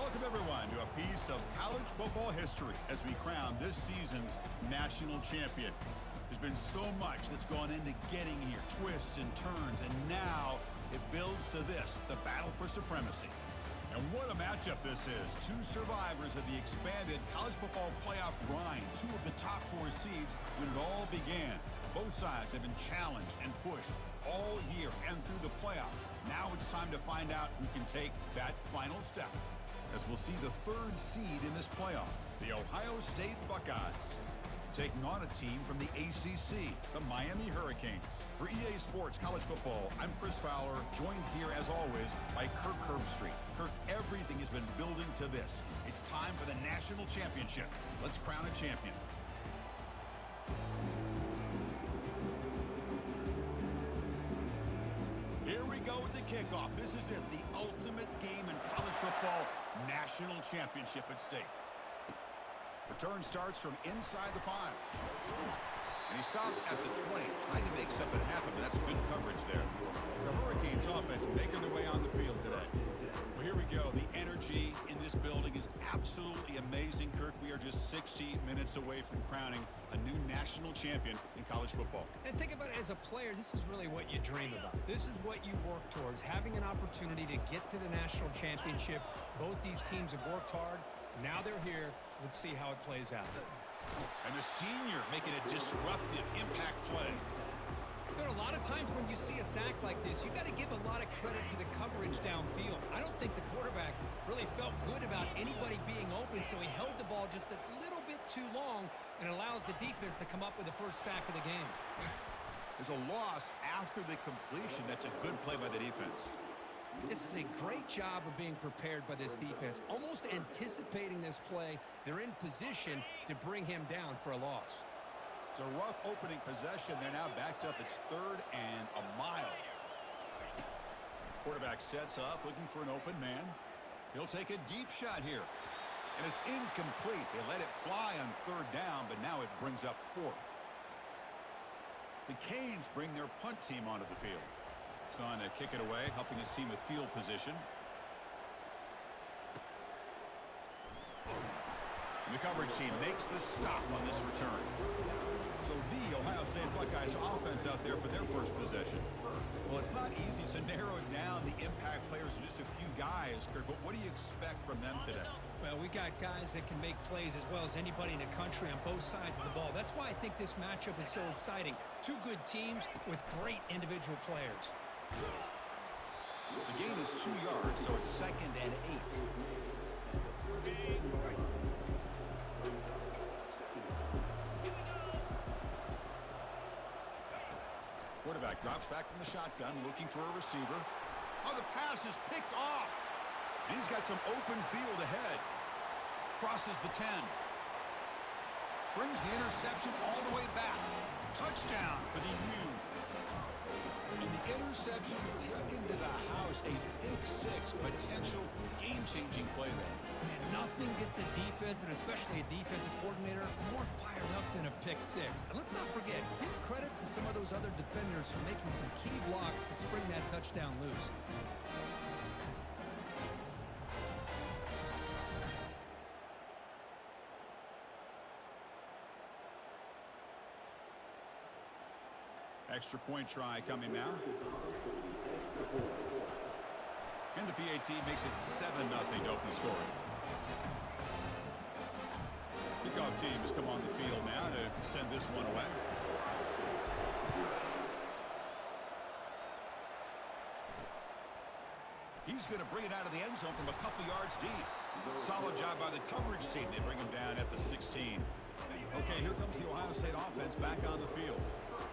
Welcome, everyone, to a piece of college football history as we crown this season's national champion. There's been so much that's gone into getting here, twists and turns, and now it builds to this, the battle for supremacy. And what a matchup this is. Two survivors of the expanded college football playoff grind, two of the top four seeds when it all began. Both sides have been challenged and pushed all year and through the playoff. Now it's time to find out who can take that final step, as we'll see the third seed in this playoff, the Ohio State Buckeyes, taking on a team from the ACC, the Miami Hurricanes. For EA Sports College Football, I'm Chris Fowler, joined here as always by Kirk Herbstreit. Kirk, everything has been building to this. It's time for the national championship. Let's crown a champion. Here we go with the kickoff. This is it, the ultimate game in college football, national championship at stake. Return starts from inside the 5. And he stopped at the 20, trying to make something happen, but that's good coverage there. The Hurricanes offense making their way on the field today. Well, here we go. The energy in this building is absolutely amazing, Kirk. We are just 60 minutes away from crowning a new national champion in college football. And think about it, as a player, this is really what you dream about. This is what you work towards, having an opportunity to get to the national championship. Both these teams have worked hard. Now they're here. Let's see how it plays out. And the senior making a disruptive impact play. There are a lot of times when you see a sack like this, you got to give a lot of credit to the coverage downfield. I don't think the quarterback really felt good about anybody being open, so he held the ball just a little bit too long and allows the defense to come up with the first sack of the game. There's a loss after the completion. That's a good play by the defense. This is a great job of being prepared by this defense, almost anticipating this play. They're in position to bring him down for a loss. It's a rough opening possession. They're now backed up. It's 3rd and a mile. Quarterback sets up, looking for an open man. He'll take a deep shot here. And it's incomplete. They let it fly on 3rd down, but now it brings up 4th. The Canes bring their punt team onto the field. He's on to kick it away, helping his team with field position. And the coverage team makes the stop on this return. So the Ohio State Buckeyes offense out there for their first possession. Well, it's not easy to narrow down the impact players to just a few guys, Kirk, but what do you expect from them today? Well, we got guys that can make plays as well as anybody in the country on both sides of the ball. That's why I think this matchup is so exciting. Two good teams with great individual players. The gain is 2 yards, so it's 2nd and 8. Quarterback drops back from the shotgun, looking for a receiver. Oh, the pass is picked off. And he's got some open field ahead. Crosses the 10. Brings the interception all the way back. Touchdown for the U. And the interception taken to the house, a pick-6 potential game-changing play there. Man, nothing gets a defense, and especially a defensive coordinator, more fired up than a pick-6. And let's not forget, give credit to some of those other defenders for making some key blocks to spring that touchdown loose. Extra point try coming now. And the PAT makes it 7-0 to open scoring. Kickoff team has come on the field now to send this one away. He's going to bring it out of the end zone from a couple yards deep. Solid job by the coverage team. They bring him down at the 16. Okay, here comes the Ohio State offense back on the field.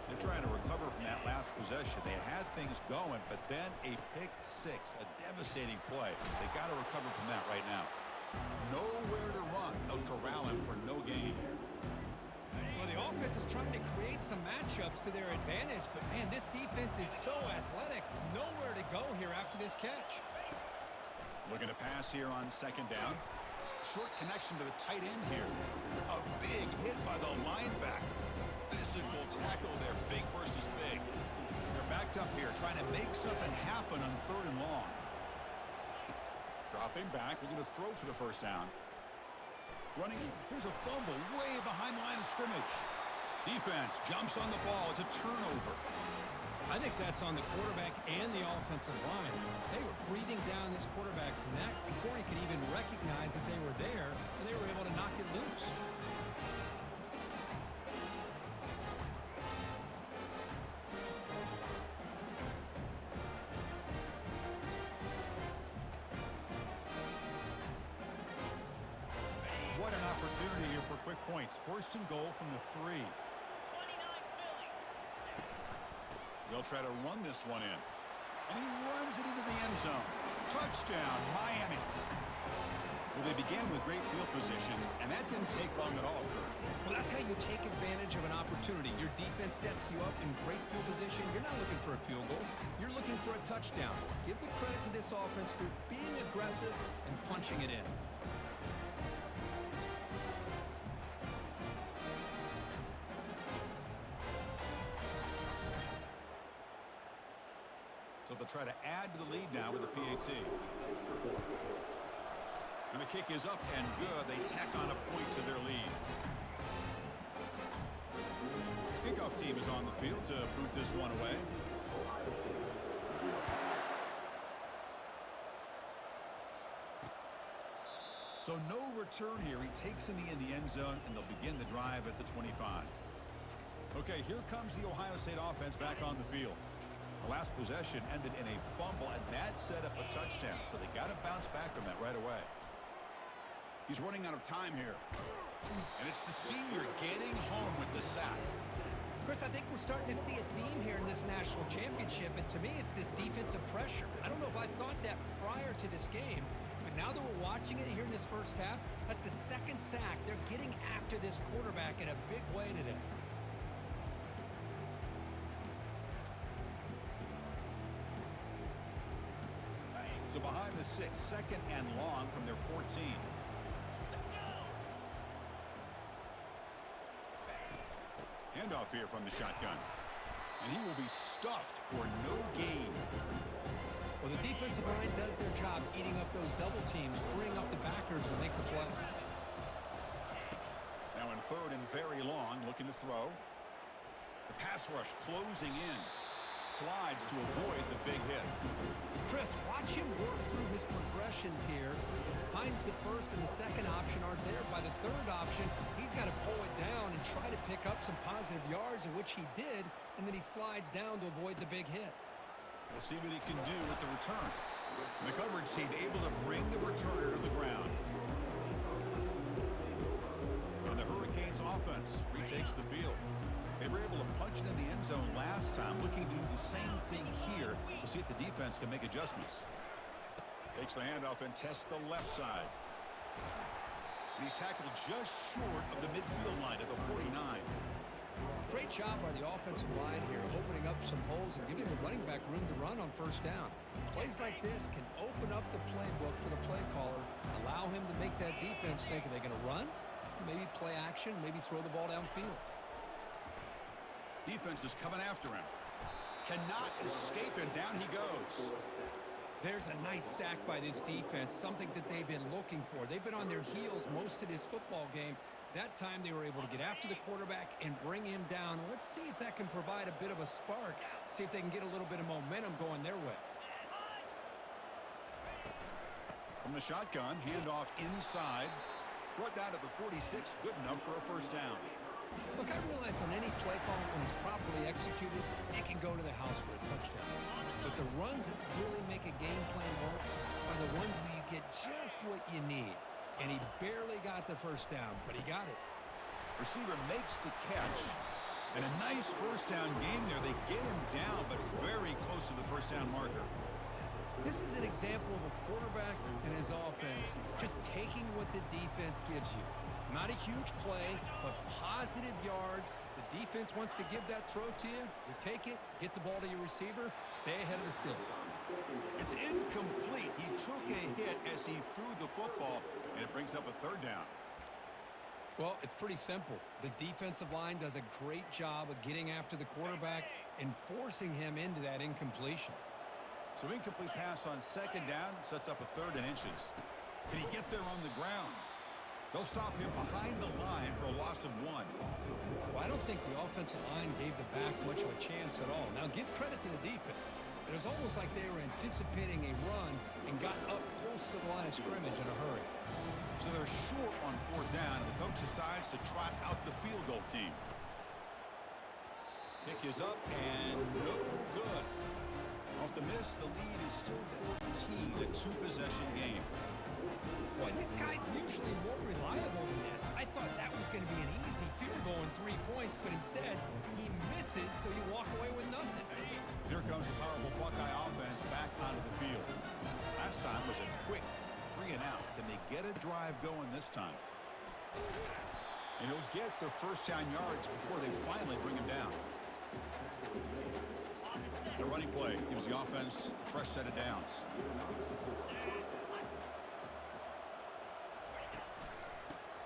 They're trying to recover from that last possession. They had things going, but then a pick-6, a devastating play. They got to recover from that right now. Nowhere to run. They'll corral him for no gain. Well, the offense is trying to create some matchups to their advantage, but man, this defense is so athletic. Nowhere to go here after this catch. Looking to pass here on 2nd down. Short connection to the tight end here. A big hit by the linebacker. Physical tackle there, big versus big. They're backed up here, trying to make something happen on 3rd and long. Dropping back, looking to throw for the first down. Running, here's a fumble way behind the line of scrimmage. Defense jumps on the ball. It's a turnover. I think that's on the quarterback and the offensive line. They were breathing down this quarterback's neck before he could even recognize that they were there, and they were able to knock it loose. What an opportunity here for quick points. First and goal from the 3. They'll try to run this one in. And he runs it into the end zone. Touchdown, Miami. Well, they began with great field position, and that didn't take long at all, Kurt. Well, that's how you take advantage of an opportunity. Your defense sets you up in great field position. You're not looking for a field goal. You're looking for a touchdown. Give the credit to this offense for being aggressive and punching it in. So they'll try to add to the lead now with a PAT. And the kick is up and good. They tack on a point to their lead. Kickoff team is on the field to boot this one away. So no return here. He takes in the end zone, and they'll begin the drive at the 25. Okay, here comes the Ohio State offense back on the field. The last possession ended in a fumble, and that set up a touchdown. So they got to bounce back from that right away. He's running out of time here. And it's the senior getting home with the sack. Chris, I think we're starting to see a theme here in this national championship, and to me, it's this defensive pressure. I don't know if I thought that prior to this game, but now that we're watching it here in this first half, that's the second sack. They're getting after this quarterback in a big way today. So behind the 6, second and long from their 14. Handoff here from the shotgun. And he will be stuffed for no gain. Well, the defensive line does their job eating up those double teams, freeing up the backers to make the play. Now in third and very long, looking to throw. The pass rush closing in. Slides to avoid the big hit. Chris, watch him work through his progressions here. Finds the first and the second option aren't there. By the third option, he's got to pull it down and try to pick up some positive yards, in which he did, and then he slides down to avoid the big hit. We'll see what he can do with the return. And the coverage team able to bring the returner to the ground. And the Hurricanes offense retakes the field. They were able to punch it in the end zone last time, looking to do the same thing here. We'll see if the defense can make adjustments. Takes the handoff and tests the left side. And he's tackled just short of the midfield line at the 49. Great job by the offensive line here, opening up some holes and giving the running back room to run on first down. Plays like this can open up the playbook for the play caller, allow him to make that defense think, are they going to run? Maybe play action, maybe throw the ball downfield. Defense is coming after him. Cannot escape, and down he goes. There's a nice sack by this defense, something that they've been looking for. They've been on their heels most of this football game. That time they were able to get after the quarterback and bring him down. Let's see if that can provide a bit of a spark, see if they can get a little bit of momentum going their way. From the shotgun, handoff inside. Brought down to the 46, good enough for a first down. Look, I realize on any play call, when it's properly executed, it can go to the house for a touchdown. But the runs that really make a game plan work are the ones where you get just what you need. And he barely got the first down, but he got it. Receiver makes the catch. And a nice first down gain there. They get him down, but very close to the first down marker. This is an example of a quarterback and his offense just taking what the defense gives you. Not a huge play, but positive yards. The defense wants to give that throw to you. You take it, get the ball to your receiver, stay ahead of the stills. It's incomplete. He took a hit as he threw the football, and it brings up a third down. Well, it's pretty simple. The defensive line does a great job of getting after the quarterback and forcing him into that incompletion. So incomplete pass on second down sets up a third and inches. Can he get there on the ground? They'll stop him behind the line for a loss of 1. Well, I don't think the offensive line gave the back much of a chance at all. Now, give credit to the defense. It was almost like they were anticipating a run and got up close to the line of scrimmage in a hurry. So they're short on fourth down, and the coach decides to trot out the field goal team. Kick is up and no good. Off the miss, the lead is still 14, a two-possession game. Boy, this guy's usually more reliable than this. I thought that was going to be an easy field goal and 3 points, but instead, he misses, so you walk away with nothing. Here comes the powerful Buckeye offense back onto the field. Last time was a quick 3 and out. Can they get a drive going this time? And he'll get their first down yards before they finally bring him down. The running play gives the offense a fresh set of downs.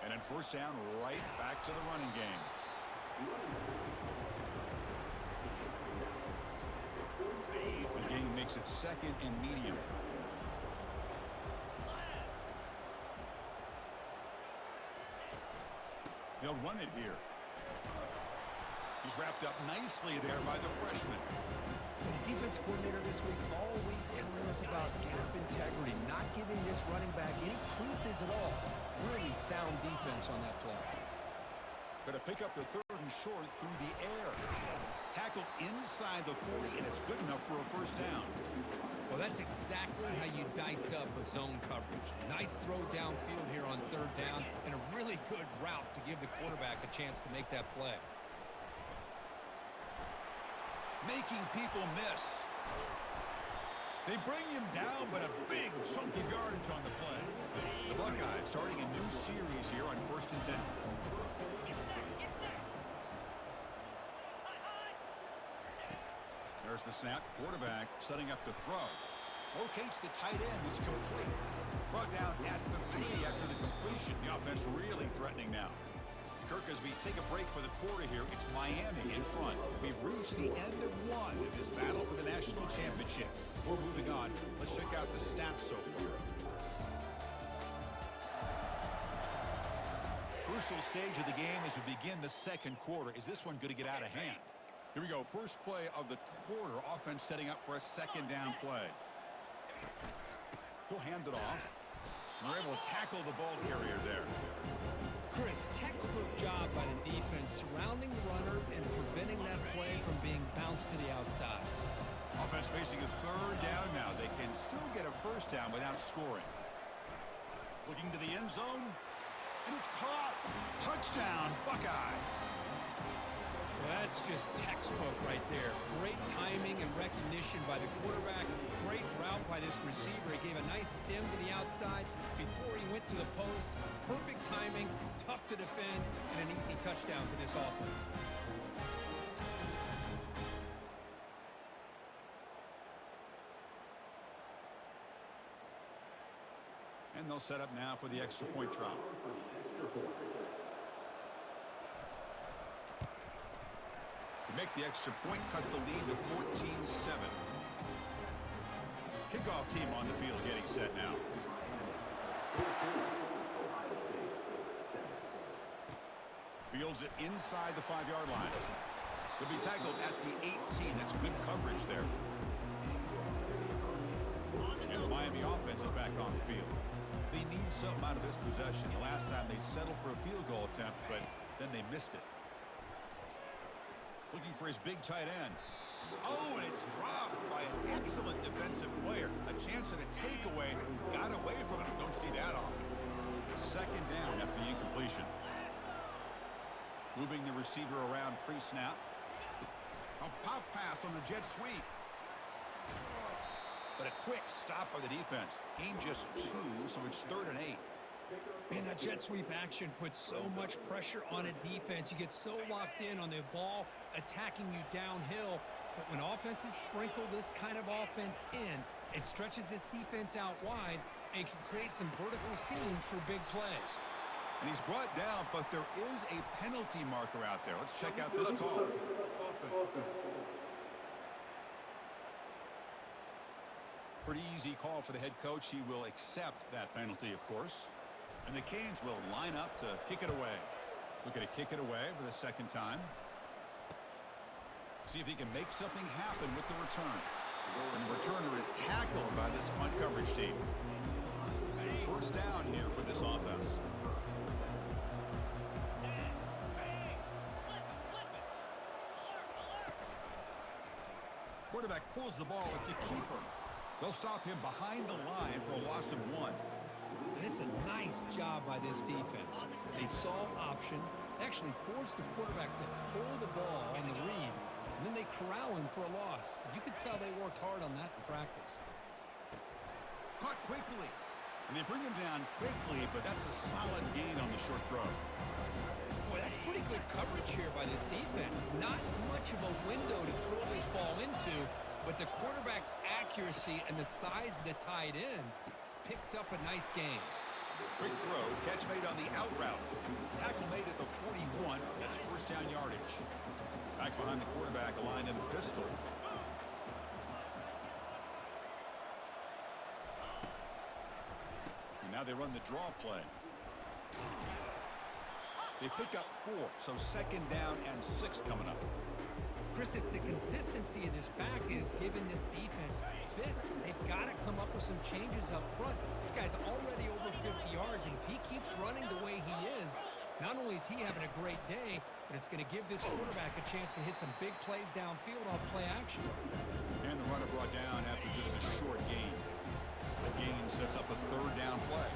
And then first down, right back to the running game. The game makes it second and medium. They'll run it here. He's wrapped up nicely there by the freshman. The defense coordinator this week all week telling us about gap integrity, not giving this running back any creases at all. Really sound defense on that play. Going to pick up the third and short through the air. Tackle inside the 40, and it's good enough for a first down. Well, that's exactly how you dice up a zone coverage. Nice throw downfield here on third down, and a really good route to give the quarterback a chance to make that play. Making people miss. They bring him down, but a big chunky yardage on the play. The Buckeyes starting a new series here on 1st and 10. There's the snap. Quarterback setting up the throw. Locates the tight end. It's complete. Brought down at the 3 after the completion. The offense really threatening now. Kirk, as we take a break for the quarter here, it's Miami in front. We've reached the end of one of this battle for the national championship. Before moving on, let's check out the stats so far. Crucial stage of the game as we begin the second quarter. Is this one going to get out of hand? Here we go. First play of the quarter. Offense setting up for a second down play. He'll hand it off. We're able to tackle the ball carrier there. Chris, textbook job by the defense surrounding the runner and preventing that play from being bounced to the outside. Offense facing a third down now. They can still get a first down without scoring. Looking to the end zone, and it's caught. Touchdown, Buckeyes. That's just textbook right there. Great timing and recognition by the quarterback. Great route by this receiver. He gave a nice stem to the outside before he went to the post. Perfect timing, tough to defend, and an easy touchdown for this offense. And they'll set up now for the extra point try. To make the extra point, cut the lead to 14-7. Kickoff team on the field getting set now. Fields it inside the 5-yard line. They'll be tackled at the 18. That's good coverage there. And the Miami offense is back on the field. They need something out of this possession. The last time they settled for a field goal attempt, but then they missed it. Looking for his big tight end. Oh, and it's dropped by an excellent defensive player. A chance at a takeaway. Got away from it. Don't see that often. Second down after the incompletion. Moving the receiver around pre-snap. A pop pass on the jet sweep. But a quick stop by the defense. Gain just 2, so it's 3rd and 8. Man, that jet sweep action puts so much pressure on a defense. You get so locked in on the ball attacking you downhill. But when offenses sprinkle this kind of offense in, it stretches this defense out wide and can create some vertical seams for big plays. And he's brought down, but there is a penalty marker out there. Let's check out this call. Pretty easy call for the head coach. He will accept that penalty, of course. And the Canes will line up to kick it away. Looking to kick it away for the second time. See if he can make something happen with the return. And the returner is tackled by this punt coverage team. First down here for this offense. Quarterback pulls the ball. It's a keeper. They'll stop him behind the line for a loss of 1. And it's a nice job by this defense. They saw option, actually forced the quarterback to pull the ball on the read, and then they corral him for a loss. You could tell they worked hard on that in practice. Caught quickly. And they bring him down quickly, but that's a solid gain on the short throw. Boy, that's pretty good coverage here by this defense. Not much of a window to throw this ball into, but the quarterback's accuracy and the size of the tight end picks up a nice game. Quick throw, catch made on the out route. Tackle made at the 41. That's first down yardage. Back behind the quarterback, aligned in the pistol. And now they run the draw play. They pick up 4, so second down and 6 coming up. Chris, it's the consistency of this back is giving this defense fits. They've got to come up with some changes up front. This guy's already over 50 yards, and if he keeps running the way he is, not only is he having a great day, but it's going to give this quarterback a chance to hit some big plays downfield off play action. And the runner brought down after just a short gain. The gain sets up a third down play.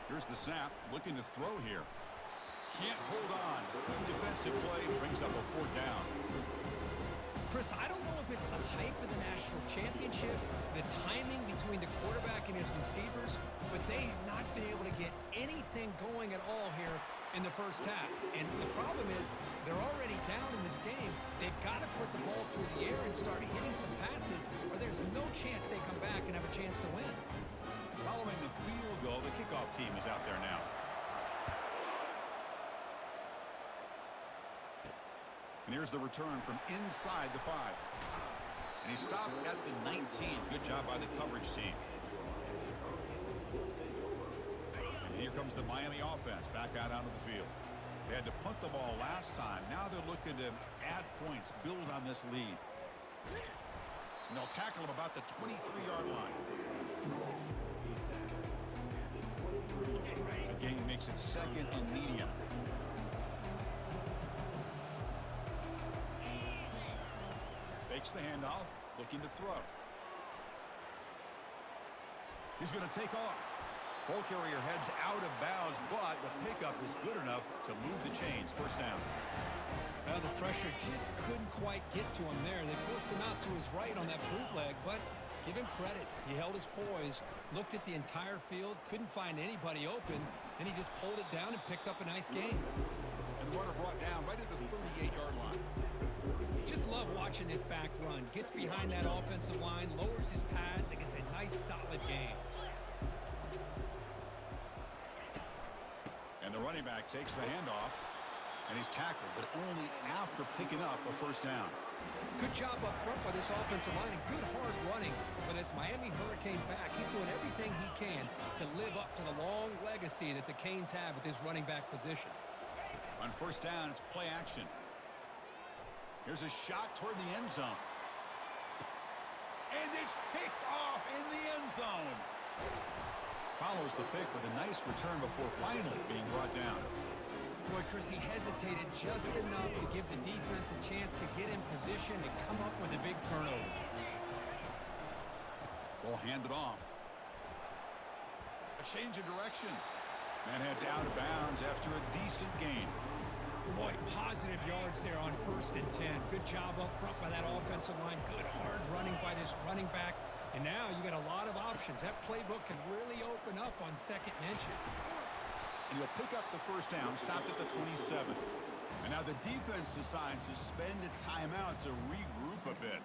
Here's the snap, looking to throw here. Can't hold on. Good defensive play, brings up a 4th down. Chris, I don't know if it's the hype of the national championship, the timing between the quarterback and his receivers, but they have not been able to get anything going at all here in the first half. And the problem is they're already down in this game. They've got to put the ball through the air and start hitting some passes, or there's no chance they come back and have a chance to win. Following the field goal, the kickoff team is out there now. And here's the return from inside the 5. And he stopped at the 19. Good job by the coverage team. And here comes the Miami offense back out onto the field. They had to punt the ball last time. Now they're looking to add points, build on this lead. And they'll tackle him about the 23-yard line. A gain makes it second and medium. Fakes the handoff, looking to throw. He's going to take off. Ball carrier heads out of bounds, but the pickup is good enough to move the chains. First down. Well, the pressure just couldn't quite get to him there. They forced him out to his right on that bootleg, but give him credit. He held his poise, looked at the entire field, couldn't find anybody open, and he just pulled it down and picked up a nice gain. And the runner brought down right at the 38-yard line. Just love watching this back run. Gets behind that offensive line, lowers his pads, and gets a nice solid gain. And the running back takes the handoff, and he's tackled, but only after picking up a first down. Good job up front by this offensive line, and good hard running for this Miami Hurricane back. He's doing everything he can to live up to the long legacy that the Canes have at this running back position. On first down, it's play action. Here's a shot toward the end zone. And it's picked off in the end zone. Follows the pick with a nice return before finally being brought down. Boy, Chris, he hesitated just enough to give the defense a chance to get in position and come up with a big turnover. Ball handed off. A change of direction. Man heads out of bounds after a decent gain. Boy, positive yards there on 1st and 10. Good job up front by that offensive line. Good hard running by this running back. And now you got a lot of options. That playbook can really open up on 2nd and inches. And he'll pick up the first down, stopped at the 27. And now the defense decides to spend a timeout to regroup a bit.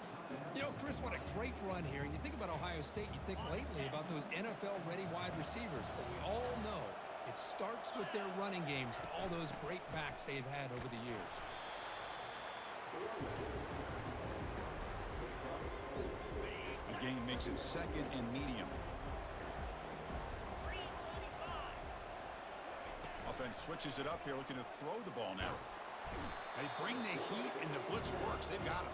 You know, Chris, what a great run here. And you think about Ohio State, you think lately about those NFL-ready wide receivers. But we all know it starts with their running games, all those great backs they've had over the years. Makes it 2nd and medium. Offense switches it up here, looking to throw the ball now. They bring the heat, and the blitz works. They've got him.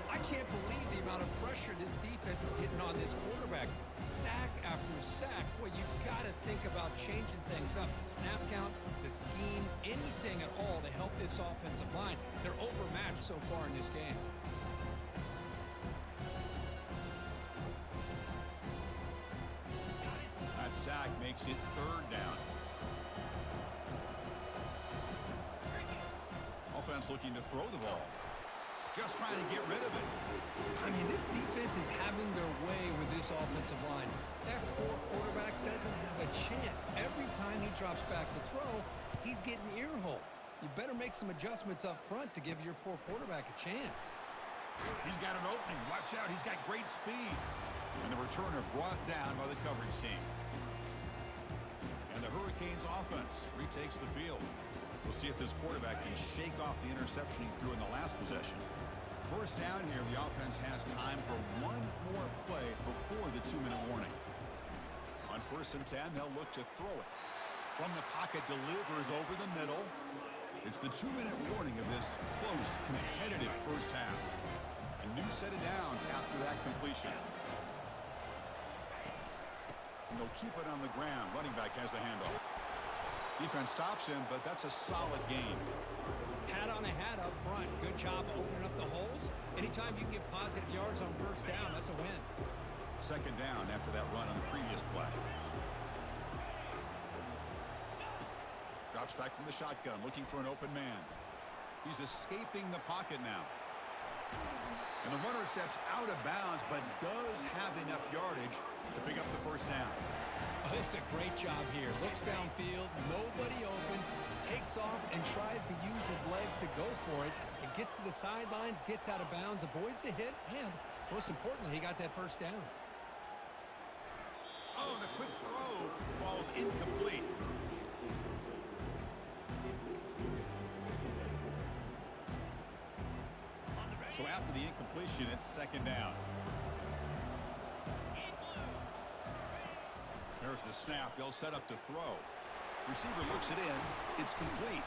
I can't believe the amount of pressure this defense is getting on this quarterback. Sack after sack. Well, you got to think about changing things up. The snap count, the scheme, anything at all to help this offensive line. They're overmatched so far in this game. That sack makes it 3rd down. Offense looking to throw the ball. Just trying to get rid of it. I mean, this defense is having their way with this offensive line. That poor quarterback doesn't have a chance. Every time he drops back to throw, he's getting earhole. You better make some adjustments up front to give your poor quarterback a chance. He's got an opening. Watch out. He's got great speed. And the returner brought down by the coverage team. And the Hurricanes offense retakes the field. We'll see if this quarterback can shake off the interception he threw in the last possession. 1st down here, the offense has time for one more play before the 2-minute warning. On 1st and 10, they'll look to throw it. From the pocket, delivers over the middle. It's the 2-minute warning of this close, competitive 1st half. A new set of downs after that completion. And they'll keep it on the ground. Running back has the handoff. Defense stops him, but that's a solid gain. Hat on a hat up front. Good job opening up the holes. Anytime you can get positive yards on 1st down, that's a win. 2nd down after that run on the previous play. Drops back from the shotgun, looking for an open man. He's escaping the pocket now. And the runner steps out of bounds, but does have enough yardage to pick up the 1st down. Oh, this is a great job here. Looks downfield, nobody open, takes off and tries to use his legs to go for it. It gets to the sidelines, gets out of bounds, avoids the hit, and most importantly, he got that 1st down. Oh, the quick throw falls incomplete. So after the incompletion, it's 2nd down. There's the snap. They'll set up to throw. Receiver looks it in. It's complete.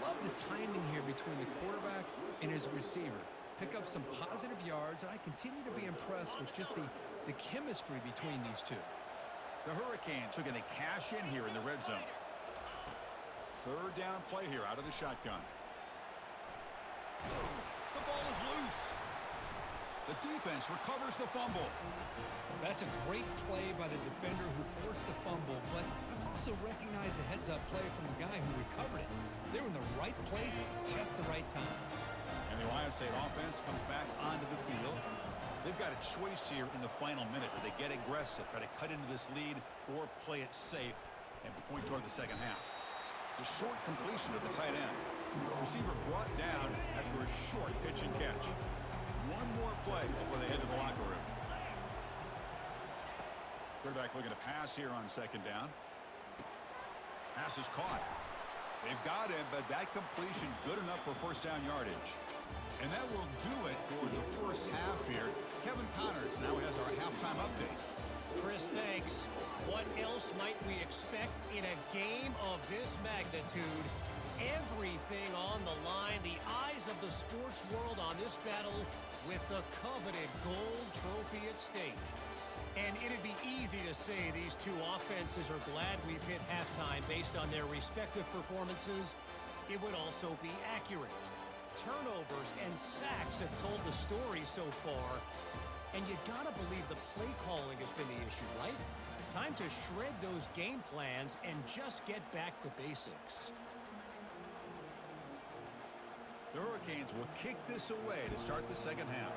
Love the timing here between the quarterback and his receiver. Pick up some positive yards, and I continue to be impressed with just the chemistry between these two. The Hurricanes are going to cash in here in the red zone. 3rd down play here out of the shotgun. The ball is loose. The defense recovers the fumble. That's a great play by the defender who forced the fumble, but let's also recognize a heads-up play from the guy who recovered it. They were in the right place, just the right time. And the Ohio State offense comes back onto the field. They've got a choice here in the final minute. Do they get aggressive, try to cut into this lead, or play it safe and point toward the 2nd half? It's a short completion to the tight end. Receiver brought down after a short pitch and catch. One more play before they head to the locker room. Quarterback looking to pass here on 2nd down. Pass is caught. They've got him, but that completion good enough for 1st down yardage. And that will do it for the 1st half here. Kevin Connors now has our halftime update. Chris, thanks. What else might we expect in a game of this magnitude? Everything on the line, the eyes of the sports world on this battle with the coveted gold trophy at stake. And it'd be easy to say these two offenses are glad we've hit halftime based on their respective performances. It would also be accurate. Turnovers and sacks have told the story so far. And you gotta believe the play calling has been the issue, right? Time to shred those game plans and just get back to basics. The Hurricanes will kick this away to start the 2nd half.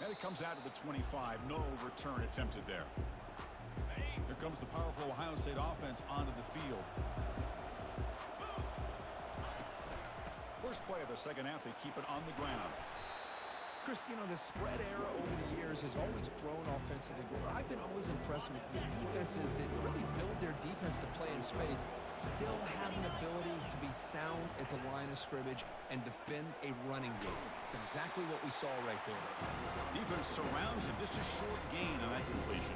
And it comes out to the 25. No return attempted there. Here comes the powerful Ohio State offense onto the field. First play of the 2nd half, they keep it on the ground. Chris, you know, the spread era over the years has always grown offensively, but what I've been always impressed with the defenses that really build their defense to play in space still have an ability to be sound at the line of scrimmage and defend a running game. It's exactly what we saw right there. Defense surrounds him. Just a short gain on that completion.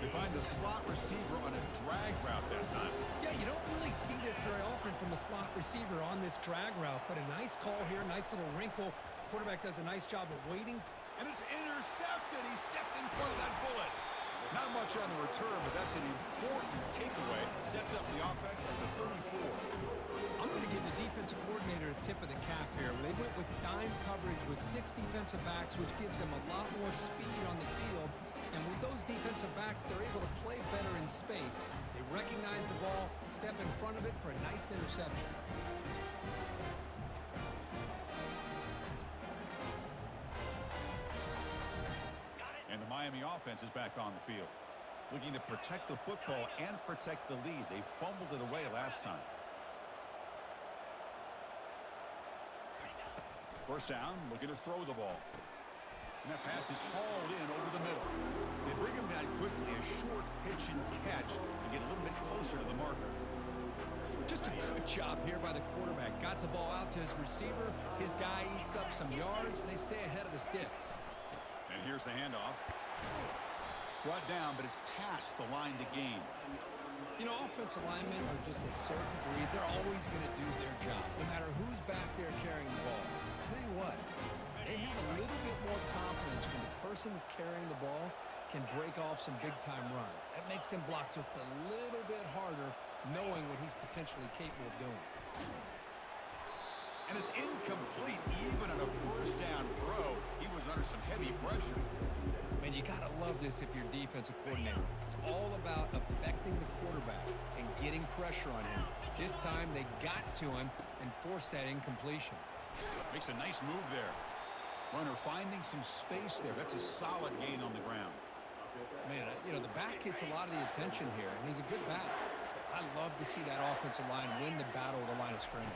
They find the slot receiver on a drag route that time. Yeah, you don't really see this very often from a slot receiver on this drag route, but a nice call here, nice little wrinkle. Quarterback does a nice job of waiting. And it's intercepted. He stepped in front of that bullet. Not much on the return, but that's an important takeaway. Sets up the offense at the 34. I'm going to give the defensive coordinator a tip of the cap here. They went with dime coverage with 6 defensive backs, which gives them a lot more speed on the field. And with those defensive backs, they're able to play better in space. They recognize the ball, step in front of it for a nice interception. And the Miami offense is back on the field, looking to protect the football and protect the lead. They fumbled it away last time. First down, looking to throw the ball. And that pass is hauled in over the middle. They bring him down quickly, a short pitch and catch to get a little bit closer to the marker. Just a good job here by the quarterback. Got the ball out to his receiver. His guy eats up some yards, and they stay ahead of the sticks. And here's the handoff. Brought down, but it's past the line to gain. You know, offensive linemen are just a certain breed. They're always going to do their job, no matter who's back there carrying the ball. I'll tell you what, they have a little bit more confidence when the person that's carrying the ball can break off some big-time runs. That makes him block just a little bit harder, knowing what he's potentially capable of doing. And it's incomplete even on a first down throw. He was under some heavy pressure. Man, you got to love this if you're defensive coordinator. It's all about affecting the quarterback and getting pressure on him. This time they got to him and forced that incompletion. Makes a nice move there. Runner finding some space there. That's a solid gain on the ground. Man, you know, the back gets a lot of the attention here, and he's a good back. I love to see that offensive line win the battle at the line of scrimmage.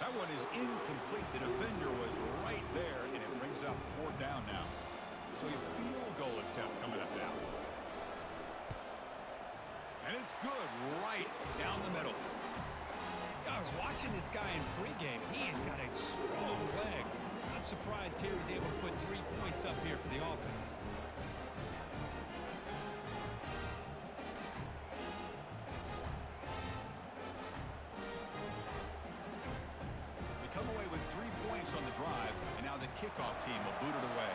That one is incomplete. The defender was right there, and it brings up fourth down now. So a field goal attempt coming up now. And it's good right down the middle. I was watching this guy in pregame. He has got a strong leg. I'm surprised here he's able to put 3 points up here for the offense. They come away with 3 points on the drive, and now the kickoff team will boot it away.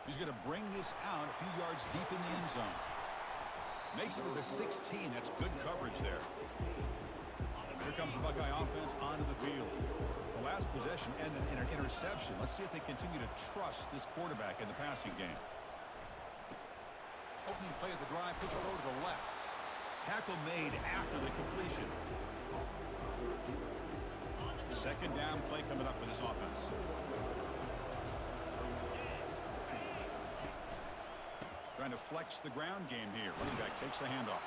He's going to bring this out a few yards deep in the end zone. Makes it to the 16. That's good coverage there. Here comes the Buckeye offense onto the field. The last possession ended in an interception. Let's see if they continue to trust this quarterback in the passing game. Opening play of the drive, put the throw to the left. Tackle made after the completion. Second down play coming up for this offense. Trying to flex the ground game here. Running back takes the handoff.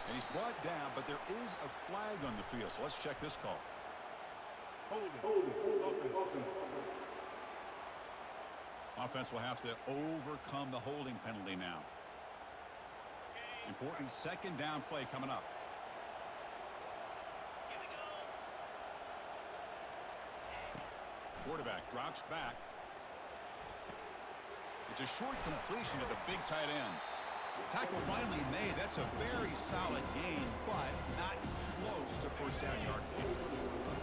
And he's brought down, but there is a flag on the field. So let's check this call. Holding. Offense will have to overcome the holding penalty now. Important second down play coming up. Quarterback drops back. It's a short completion to the big tight end. Tackle finally made. That's a very solid gain, but not close to first down yardage.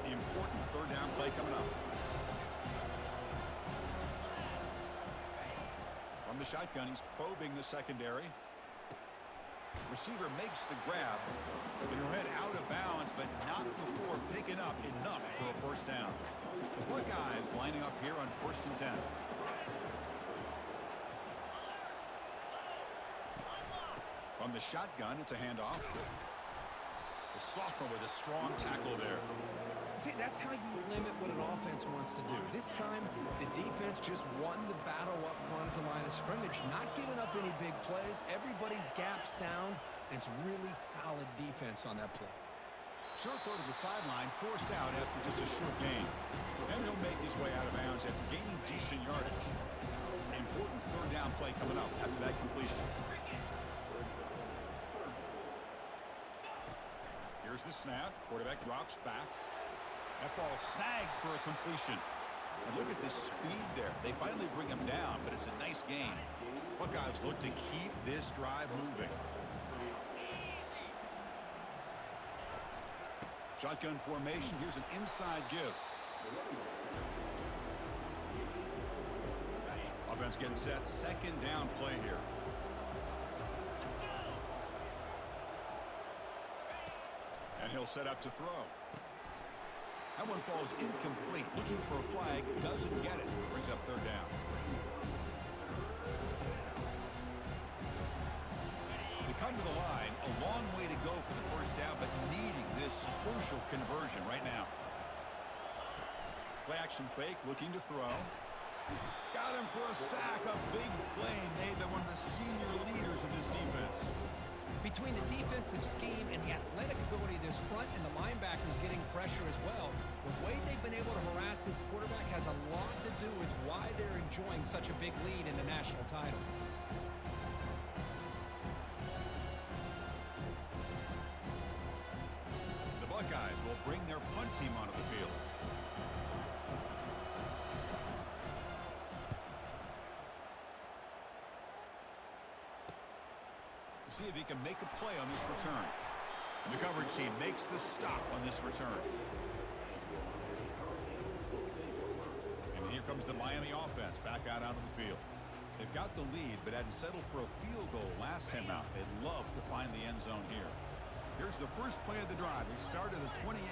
The important third down play coming up. From the shotgun, he's probing the secondary. Receiver makes the grab. And he'll head out of bounds, but not before picking up enough for a first down. The Buckeyes lining up here on 1st and 10. From the shotgun, it's a handoff. The sophomore with a strong tackle there. See, that's how you limit what an offense wants to do. This time, the defense just won the battle up front at the line of scrimmage, not giving up any big plays. Everybody's gap sound, and it's really solid defense on that play. Short throw to the sideline, forced out after just a short gain. And he'll make his way out of bounds after gaining decent yardage. Important third down play coming up after that completion. Here's the snap. Quarterback drops back. That ball snagged for a completion. And look at the speed there. They finally bring him down, but it's a nice gain. Buckeyes look to keep this drive moving. Shotgun formation. Here's an inside give. Offense getting set. Second down play here. And he'll set up to throw. That one falls incomplete. Looking for a flag. Doesn't get it. Brings up third down. They come to the line. A long way to go for the first down, but needing this crucial conversion right now. Play action fake. Looking to throw. Got him for a sack. A big play made by one of the senior leaders of this defense. Between the defensive scheme and the athletic ability of this front and the linebackers getting pressure as well, the way they've been able to harass this quarterback has a lot to do with why they're enjoying such a big lead in the national title. The Buckeyes will bring their punt team onto the field. See if he can make a play on this return. And the coverage team makes the stop on this return. And here comes the Miami offense back out onto the field. They've got the lead, but hadn't settled for a field goal last time out. They'd love to find the end zone here. Here's the first play of the drive. They start at the 28.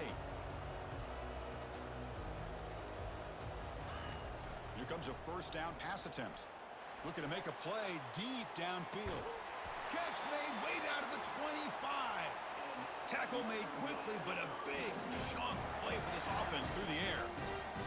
Here comes a first down pass attempt. Looking to make a play deep downfield. Catch made way down to the 25. Tackle made quickly, but a big chunk play for this offense through the air.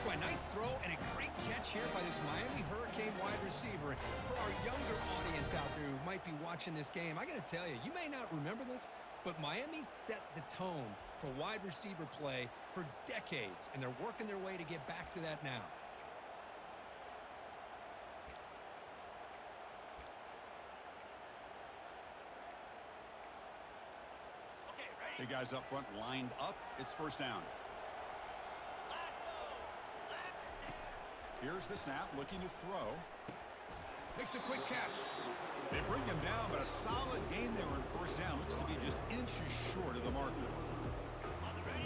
Boy, nice throw and a great catch here by this Miami Hurricane wide receiver. For our younger audience out there who might be watching this game, I got to tell you, you may not remember this, but Miami set the tone for wide receiver play for decades, and they're working their way to get back to that now. Big guys up front lined up. It's first down. Here's the snap, looking to throw. Makes a quick catch. They bring him down, but a solid gain there on first down. Looks to be just inches short of the marker.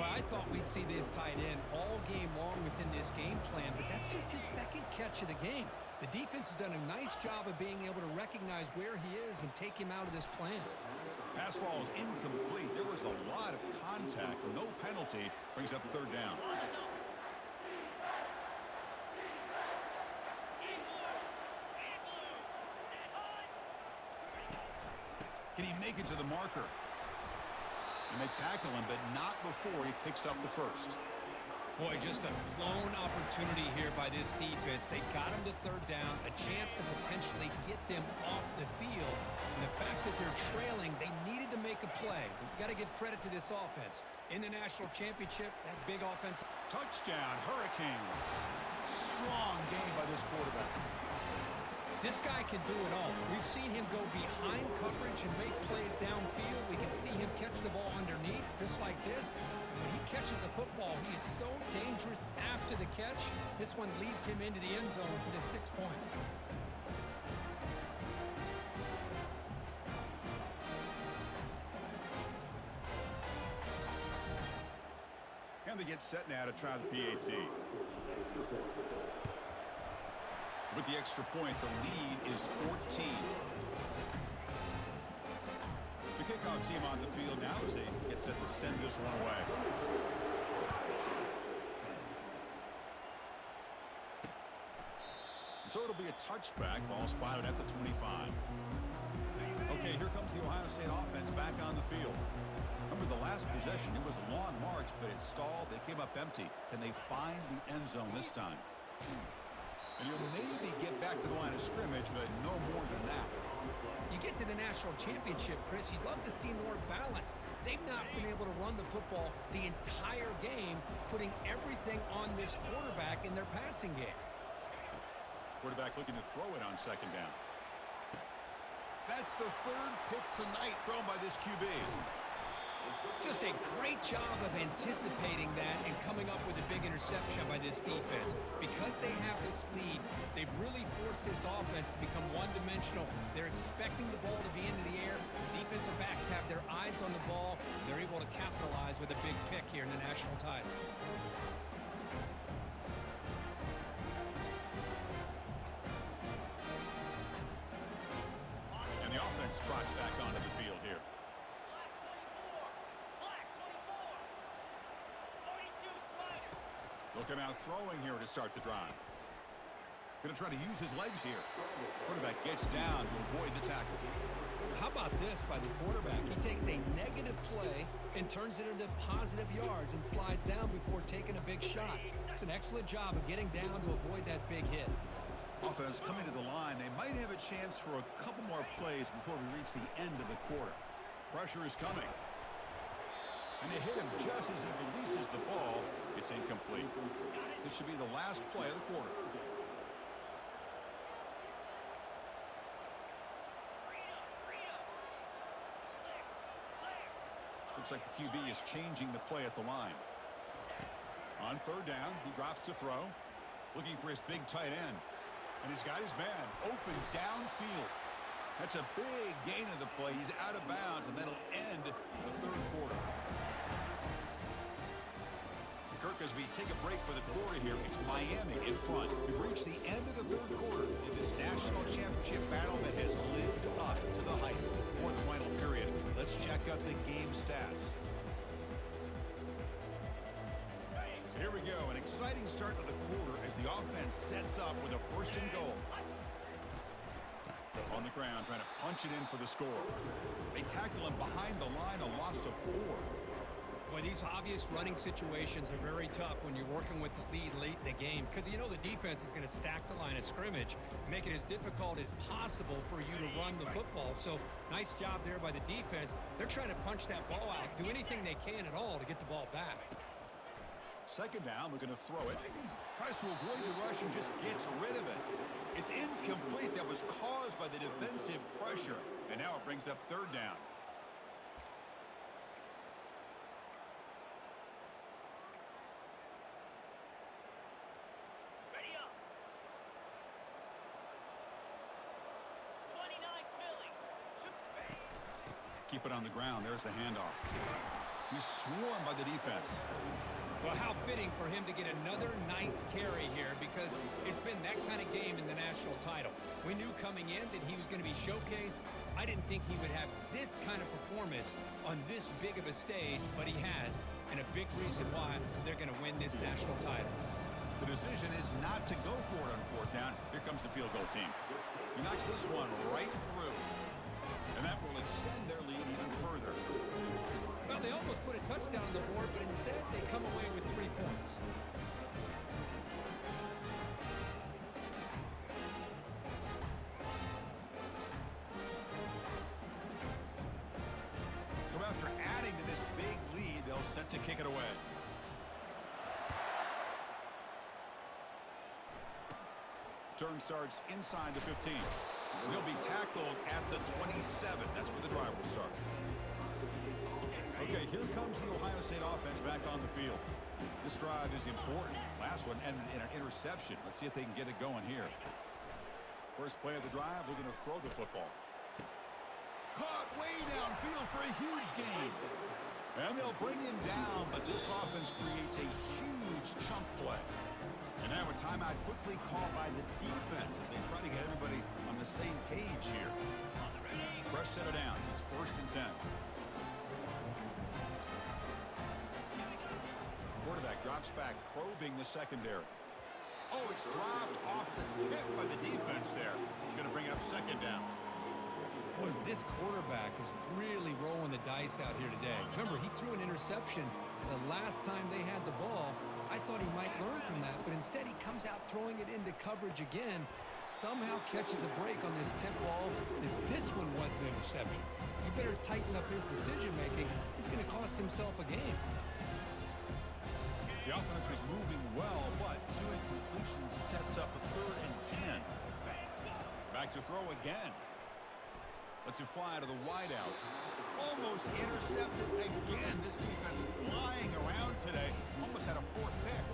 Well, I thought we'd see this tight end all game long within this game plan, but that's just his second catch of the game. The defense has done a nice job of being able to recognize where he is and take him out of this plan. Pass ball is incomplete. There was a lot of contact. No penalty. Brings up the third down. Can he make it to the marker? And they tackle him, but not before he picks up the first. Boy, just a blown opportunity here by this defense. They got him to third down, a chance to potentially get them off the field. And the fact that they're trailing, they needed to make a play. We've got to give credit to this offense. In the national championship, that big offense. Touchdown, Hurricanes. Strong game by this quarterback. This guy can do it all. We've seen him go behind coverage and make plays downfield. We can see him catch the ball underneath, just like this. And when he catches a football, he is so dangerous after the catch. This one leads him into the end zone for the 6 points. And they get set now to try the PAT. With the extra point, the lead is 14. The kickoff team on the field now as they get set to send this one away. And so it'll be a touchback, ball spotted at the 25. Okay, here comes the Ohio State offense back on the field. Remember the last possession, it was a long march, but it stalled. They came up empty. Can they find the end zone this time? And you'll maybe get back to the line of scrimmage, but no more than that. You get to the national championship, Chris, you'd love to see more balance. They've not been able to run the football the entire game, putting everything on this quarterback in their passing game. Quarterback looking to throw it on second down. That's the third pick tonight thrown by this QB. Just a great job of anticipating that and coming up with a big interception by this defense. Because they have this lead, they've really forced this offense to become one-dimensional. They're expecting the ball to be into the air. The defensive backs have their eyes on the ball. They're able to capitalize with a big pick here in the national title. And the offense trots back onto the field here. Look him out throwing here to start the drive. Going to try to use his legs here. Quarterback gets down to avoid the tackle. How about this by the quarterback? He takes a negative play and turns it into positive yards and slides down before taking a big shot. It's an excellent job of getting down to avoid that big hit. Offense coming to the line. They might have a chance for a couple more plays before we reach the end of the quarter. Pressure is coming. And they hit him just as he releases the ball. It's incomplete. This should be the last play of the quarter. Looks like the QB is changing the play at the line. On third down, he drops to throw. Looking for his big tight end. And he's got his man open downfield. That's a big gain of the play. He's out of bounds, and that'll end the third quarter. Kirk, as we take a break for the quarter here, it's Miami in front. We've reached the end of the third quarter in this national championship battle that has lived up to the hype. For the final period, let's check out the game stats. So here we go, an exciting start to the quarter as the offense sets up with a first and goal. On the ground, trying to punch it in for the score. They tackle him behind the line, a loss of 4. Boy, these obvious running situations are very tough when you're working with the lead late in the game because you know the defense is going to stack the line of scrimmage, make it as difficult as possible for you to run the football. So nice job there by the defense. They're trying to punch that ball out, do anything they can at all to get the ball back. Second down, we're going to throw it. Tries to avoid the rush and just gets rid of it. It's incomplete. That was caused by the defensive pressure. And now it brings up third down. Keep it on the ground. There's the handoff. He's swarmed by the defense. Well, how fitting for him to get another nice carry here because it's been that kind of game in the national title. We knew coming in that he was going to be showcased. I didn't think he would have this kind of performance on this big of a stage, but he has, and a big reason why they're going to win this national title. The decision is not to go for it on fourth down. Here comes the field goal team. He knocks this one right through. And that will extend their lead even further. Well, they almost put a touchdown on the board, but instead they come away with 3 points. So after adding to this big lead, they'll set to kick it away. Turn starts inside the 15. He'll be tackled at the 27. That's where the drive will start. Okay, here comes the Ohio State offense back on the field. This drive is important. Last one ended in an interception. Let's see if they can get it going here. First play of the drive, they're going to throw the football. Caught way downfield for a huge gain. And they'll bring him down, but this offense creates a huge chunk play. And now a timeout quickly called by the defense as they try to get everybody on the same page here. Fresh set of downs. It's 1st and 10. Quarterback drops back, probing the secondary. Oh, it's dropped off the tip by the defense there. He's going to bring up second down. Boy, this quarterback is really rolling the dice out here today. Remember, he threw an interception the last time they had the ball. I thought he might learn from that, but instead he comes out throwing it into coverage again. somehow catches a break on this tip ball, that this one was an interception. He better tighten up his decision-making. He's going to cost himself a game. The offense was moving well, but two incompletions sets up a 3rd and 10. Back to throw again. Lets it fly to the wideout. Almost intercepted again. This defense flying around today. Almost had a 4th pick.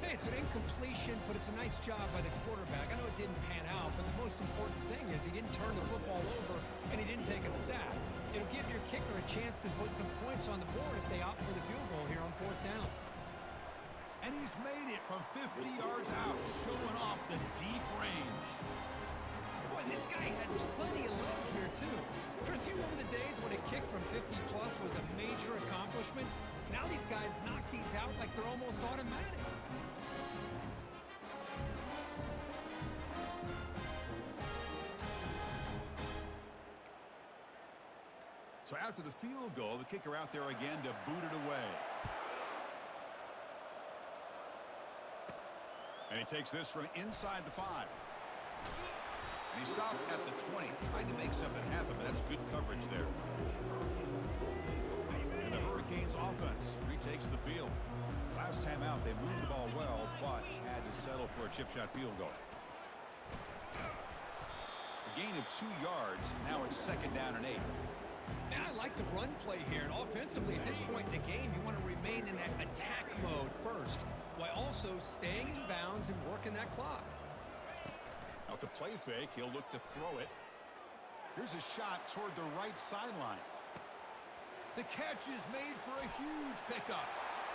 Hey, it's an incompletion, but it's a nice job by the quarterback. I know it didn't pan out, but the most important thing is he didn't turn the football over, and he didn't take a sack. It'll give your kicker a chance to put some points on the board if they opt for the field goal here on 4th down. And he's made it from 50 yards out, showing off the deep range. Boy, this guy had plenty of leg here, too. Chris, you remember the days when a kick from 50-plus was a major accomplishment? Now these guys knock these out like they're almost automatic. So after the field goal, the kicker out there again to boot it away. And he takes this from inside the 5. And he stopped at the 20, trying to make something happen, but that's good coverage there. And the Hurricanes offense retakes the field. Last time out, they moved the ball well, but had to settle for a chip shot field goal. A gain of 2 yards. Now it's 2nd down and 8. And I like the run play here. And offensively, at this point in the game, you want to remain in that attack mode first, while also staying in bounds and working that clock. Off the play fake, he'll look to throw it. Here's a shot toward the right sideline. The catch is made for a huge pickup.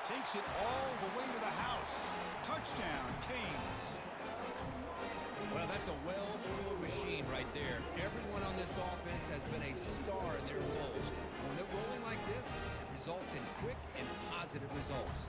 Takes it all the way to the house. Touchdown, Canes. Well, that's a well-oiled machine right there. Everyone on this offense has been a star in their roles. And when they're rolling like this, it results in quick and positive results.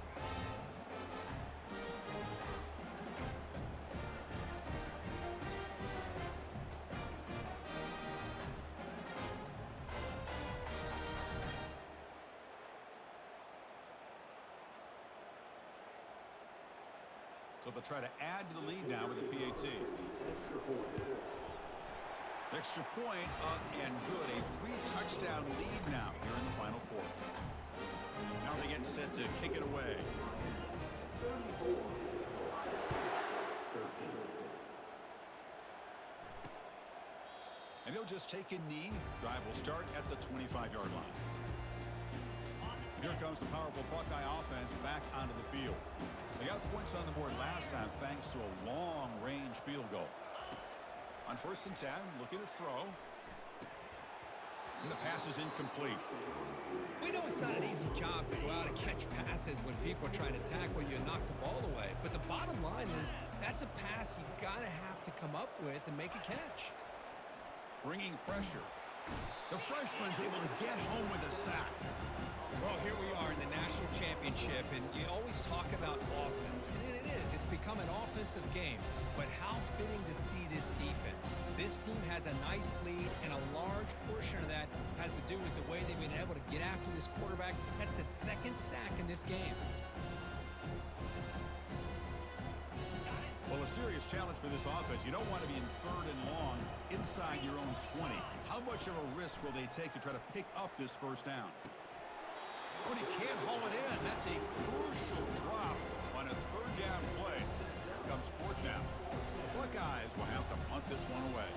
So they'll try to add to the lead now with a PAT. Extra point up and good. A 3-touchdown lead now here in the final quarter. Now they get set to kick it away. And he'll just take a knee. Drive will start at the 25-yard line. Here comes the powerful Buckeye offense back onto the field. They got points on the board last time thanks to a long-range field goal. On 1st and 10, looking to throw. And the pass is incomplete. We know it's not an easy job to go out and catch passes when people are trying to tackle you and knock the ball away. But the bottom line is that's a pass you got to have to come up with and make a catch. Bringing pressure. The freshman's able to get home with a sack. Well, here we are in the national championship, and you always talk about offense, and it is. It's become an offensive game. But how fitting to see this defense. This team has a nice lead, and a large portion of that has to do with the way they've been able to get after this quarterback. That's the 2nd sack in this game. Well, a serious challenge for this offense. You don't want to be in 3rd and long inside your own 20. How much of a risk will they take to try to pick up this 1st down? But he can't haul it in. That's a crucial drop on a 3rd down play. Here comes 4th down. The Buckeyes will have to punt this one away.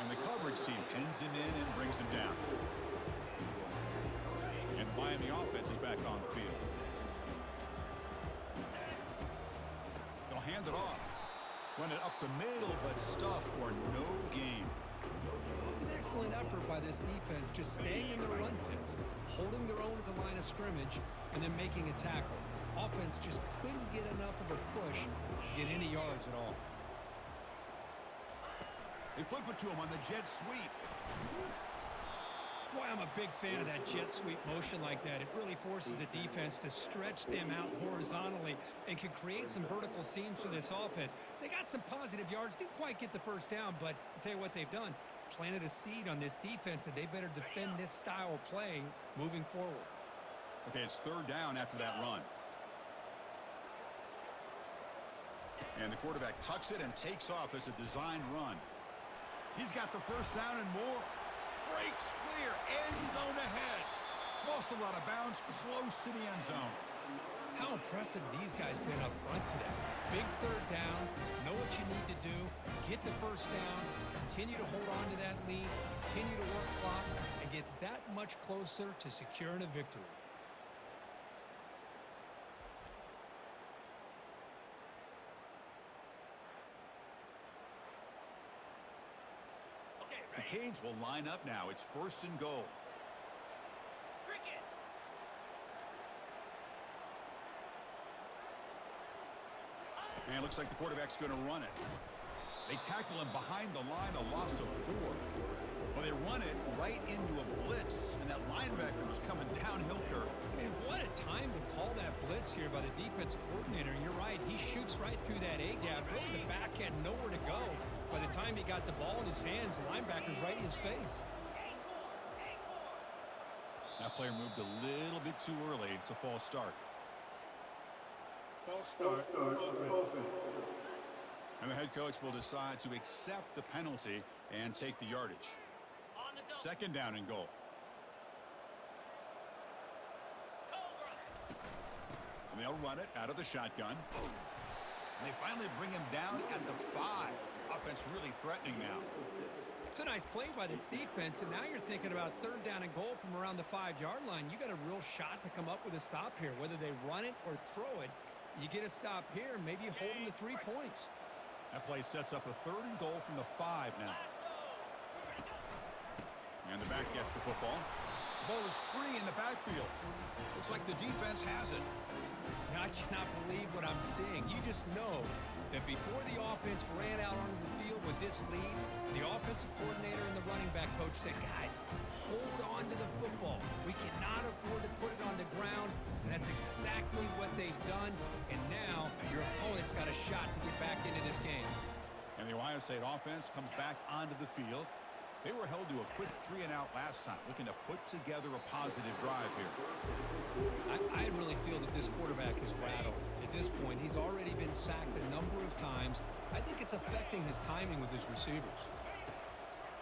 And the coverage team pins him in and brings him down. And the Miami offense is back on the field. They'll hand it off. Run it up the middle, but stuff for no gain. It was an excellent effort by this defense, just staying in their run fits, holding their own at the line of scrimmage, and then making a tackle. Offense just couldn't get enough of a push to get any yards at all. They flip it to him on the jet sweep. Boy, I'm a big fan of that jet sweep motion like that. It really forces a defense to stretch them out horizontally and can create some vertical seams for this offense. They got some positive yards, didn't quite get the first down, but I'll tell you what they've done. Planted a seed on this defense, and they better defend this style of play moving forward. Okay, it's third down after that run. And the quarterback tucks it and takes off as a designed run. He's got the first down and more. Breaks clear. End zone ahead. Muscle out of bounds close to the end zone. How impressive these guys been up front today. Big third down. Know what you need to do. Get the first down. Continue to hold on to that lead. Continue to work clock and get that much closer to securing a victory. The Canes will line up now. It's first and goal. And it looks like the quarterback's going to run it. They tackle him behind the line, a loss of 4. Well, they run it right into a blitz, and that linebacker was coming downhill, Kirk. Man, what a time to call that blitz here by the defensive coordinator. You're right, he shoots right through that A-gap. Really, the back had nowhere to go. By the time he got the ball in his hands, the linebacker's right in his face. That player moved a little bit too early. It's a false start. False start. And the head coach will decide to accept the penalty and take the yardage. Second down and goal. And they'll run it out of the shotgun. And they finally bring him down at the 5. Offense really threatening now. It's a nice play by this defense, and now you're thinking about third down and goal from around the 5-yard line. You got a real shot to come up with a stop here. Whether they run it or throw it, you get a stop here, and maybe you hold them to 3 points. That play sets up a third and goal from the 5 now. And the back gets the football. The ball is free in the backfield. Looks like the defense has it. Now, I cannot believe what I'm seeing. You just know that before the offense ran out onto the field with this lead, the offensive coordinator and the running back coach said, guys, hold on to the football. We cannot afford to put it on the ground, and that's exactly what they've done. And now your opponent's got a shot to get back into this game. And the Ohio State offense comes back onto the field. They were held to a quick 3-and-out last time, looking to put together a positive drive here. I really feel that this quarterback is rattled. At this point, he's already been sacked a number of times. I think it's affecting his timing with his receivers.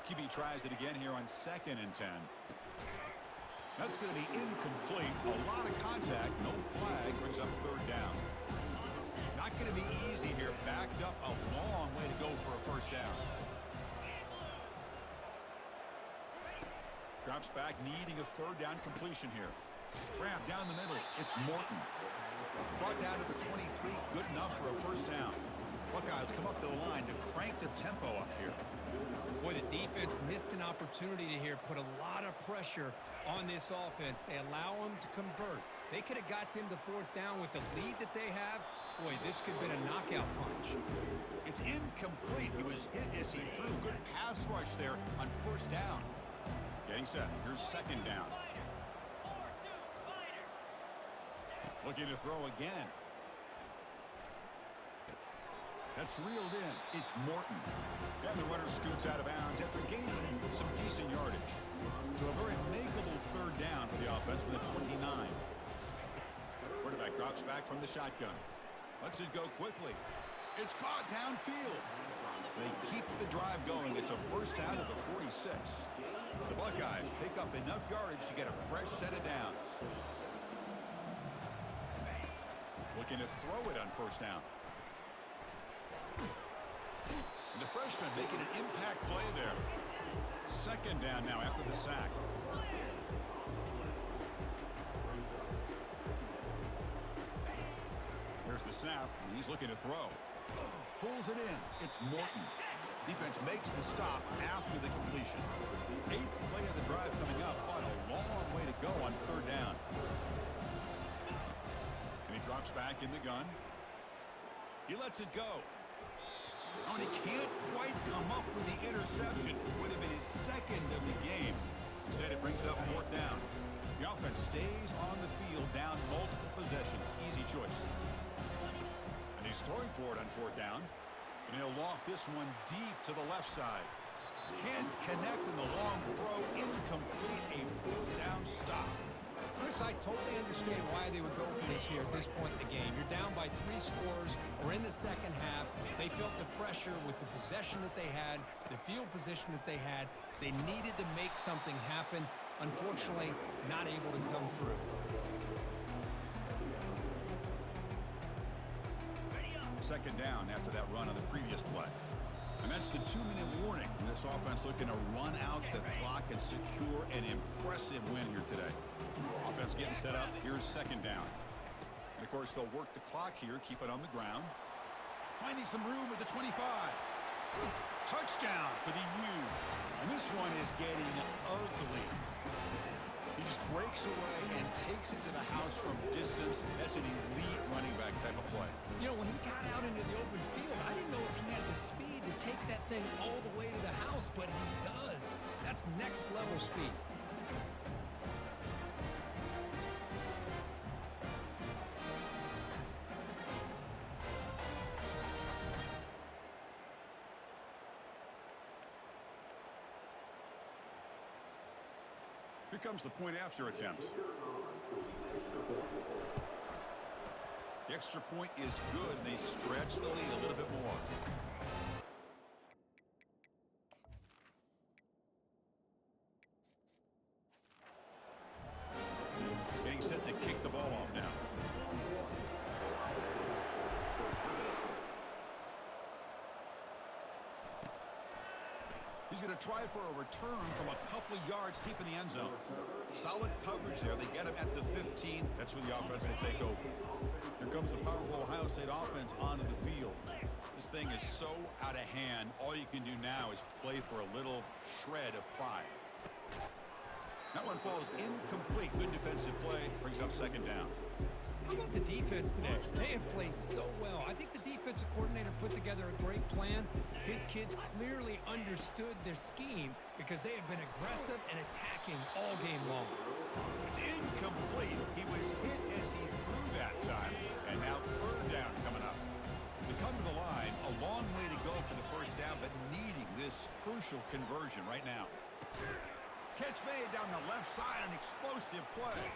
QB tries it again here on 2nd and 10. That's going to be incomplete. A lot of contact, no flag, brings up third down. Not going to be easy here. Backed up a long way to go for a first down. Drops back, needing a third down completion here. Grab down the middle. It's Morton. Brought down to the 23. Good enough for a first down. Buckeyes come up to the line to crank the tempo up here. Boy, the defense missed an opportunity to here put a lot of pressure on this offense. They allow them to convert. They could have got them to fourth down with the lead that they have. Boy, this could have been a knockout punch. It's incomplete. He was hit as he threw. Good pass rush there on first down. Getting set. Here's second down. Looking to throw again. That's reeled in. It's Morton. And the runner scoots out of bounds after gaining some decent yardage. So a very makeable third down for the offense with a 29. Quarterback drops back from the shotgun. Lets it go quickly. It's caught downfield. They keep the drive going. It's a first down at the 46. The Buckeyes pick up enough yardage to get a fresh set of downs. Looking to throw it on first down. And the freshman making an impact play there. Second down now after the sack. Here's the snap. He's looking to throw. Pulls it in. It's Morton. Defense makes the stop after the completion. 8th play of the drive coming up, but a long way to go on third down. And he drops back in the gun. He lets it go. Oh, and he can't quite come up with the interception. Would have been his second of the game. Instead, it brings up fourth down. The offense stays on the field down multiple possessions. Easy choice. And he's throwing for it on fourth down. And he'll loft this one deep to the left side. Can't connect in the long throw. Incomplete. A fourth down stop. Chris, I totally understand why they would go for this here at this point in the game. You're down by 3 scores. We're in the second half. They felt the pressure with the possession that they had, the field position that they had. They needed to make something happen. Unfortunately, not able to come through. Second down after that run on the previous play. And that's the 2-minute warning. And this offense looking to run out the clock and secure an impressive win here today. Offense getting set up. Here's second down. And, of course, they'll work the clock here, keep it on the ground. Finding some room at the 25. Touchdown for the U. And this one is getting ugly. He just breaks away and takes it to the house from distance. That's an elite running back type of play. You know, when he got out into the open field, I didn't know if he had the speed to take that thing all the way to the house, but he does. That's next level speed. Here comes the point after attempt. The extra point is good. They stretch the lead a little bit more. Getting set to kick the ball off now. He's going to try for a return from a couple of yards deep in the end zone. Solid coverage there. They get him at the 15. That's where the offense will take over. Here comes the powerful Ohio State offense onto the field. This thing is so out of hand. All you can do now is play for a little shred of pride. That one falls incomplete. Good defensive play. Brings up second down. How about the defense today? They have played so well. I think the defensive coordinator put together a great plan. His kids clearly understood their scheme because they have been aggressive and attacking all game long. It's incomplete. He was hit as he threw that time. And now third down coming up. They come to the line. A long way to go for the first down, but needing this crucial conversion right now. Catch made down the left side. An explosive play.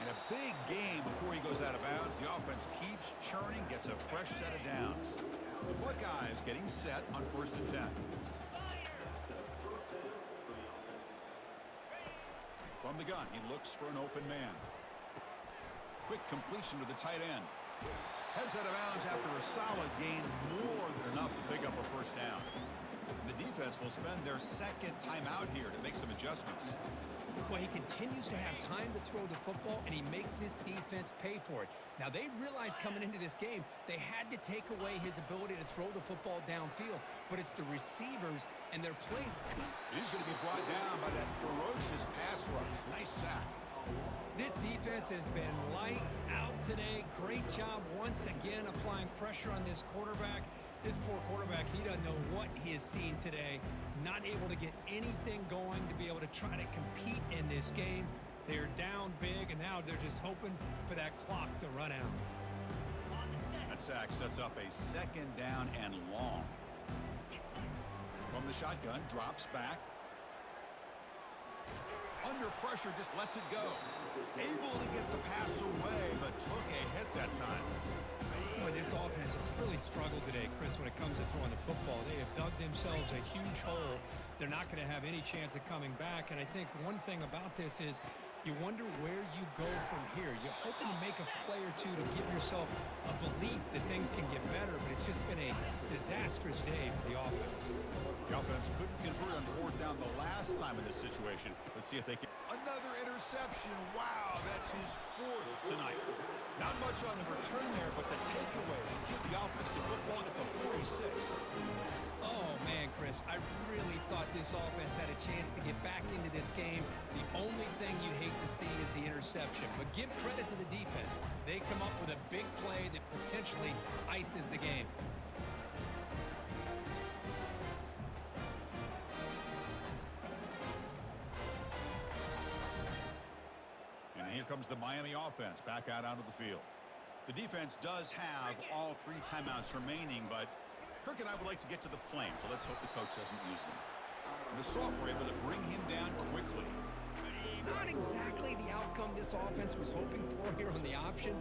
In a big game before he goes out of bounds, the offense keeps churning, gets a fresh set of downs. The Buckeyes getting set on 1st and 10. From the gun, he looks for an open man. Quick completion to the tight end. Heads out of bounds after a solid gain, more than enough to pick up a first down. The defense will spend their second timeout here to make some adjustments. Well, he continues to have time to throw the football, and he makes his defense pay for it. Now, they realized coming into this game, they had to take away his ability to throw the football downfield, but it's the receivers and their plays. He's going to be brought down by that ferocious pass rush. Nice sack. This defense has been lights out today. Great job once again applying pressure on this quarterback. This poor quarterback, he doesn't know what he has seen today. Not able to get anything going to be able to try to compete in this game. They're down big, and now they're just hoping for that clock to run out. That sack sets up a second down and long. From the shotgun, drops back. Under pressure, just lets it go. Able to get the pass away, but took a hit that time. Boy, this offense has really struggled today, Chris, when it comes to throwing the football. They have dug themselves a huge hole. They're not going to have any chance of coming back. And I think one thing about this is you wonder where you go from here. You're hoping to make a play or two to give yourself a belief that things can get better, but it's just been a disastrous day for the offense. The offense couldn't convert on fourth down the last time in this situation. Let's see if they can. Another interception. Wow, that's his fourth tonight. Not much on the return there, but the takeaway will give the offense the football at the 46. Oh, man, Chris, I really thought this offense had a chance to get back into this game. The only thing you'd hate to see is the interception. But give credit to the defense. They come up with a big play that potentially ices the game. comes the Miami offense back out onto the field. The defense does have all 3 timeouts remaining, but Kirk and I would like to get to the plane, so let's hope the coach doesn't use them. And the Sophomore able to bring him down quickly. Not exactly the outcome this offense was hoping for here on the option.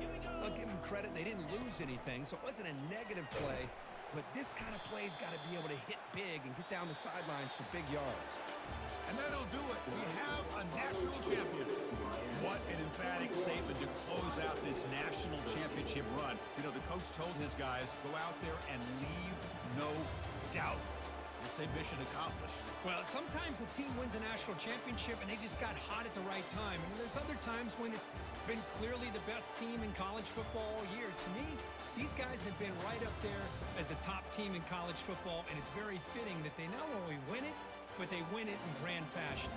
I'll give them credit. They didn't lose anything, so it wasn't a negative play. But this kind of play's got to be able to hit big and get down the sidelines for big yards. And that'll do it. We have a national champion. What an emphatic statement to close out this national championship run. You know, the coach told his guys, go out there and leave no doubt. Let's say mission accomplished. Well, sometimes a team wins a national championship and they just got hot at the right time. And there's other times when it's been clearly the best team in college football all year. To me, these guys have been right up there as the top team in college football, and it's very fitting that they not only win it, but they win it in grand fashion.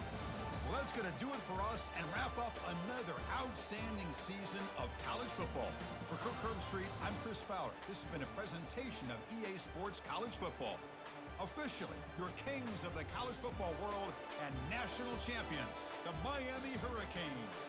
Well, that's going to do it for us and wrap up another outstanding season of college football. For Kirk Herbstreit, I'm Chris Fowler. This has been a presentation of EA Sports College Football. Officially, your kings of the college football world and national champions, the Miami Hurricanes.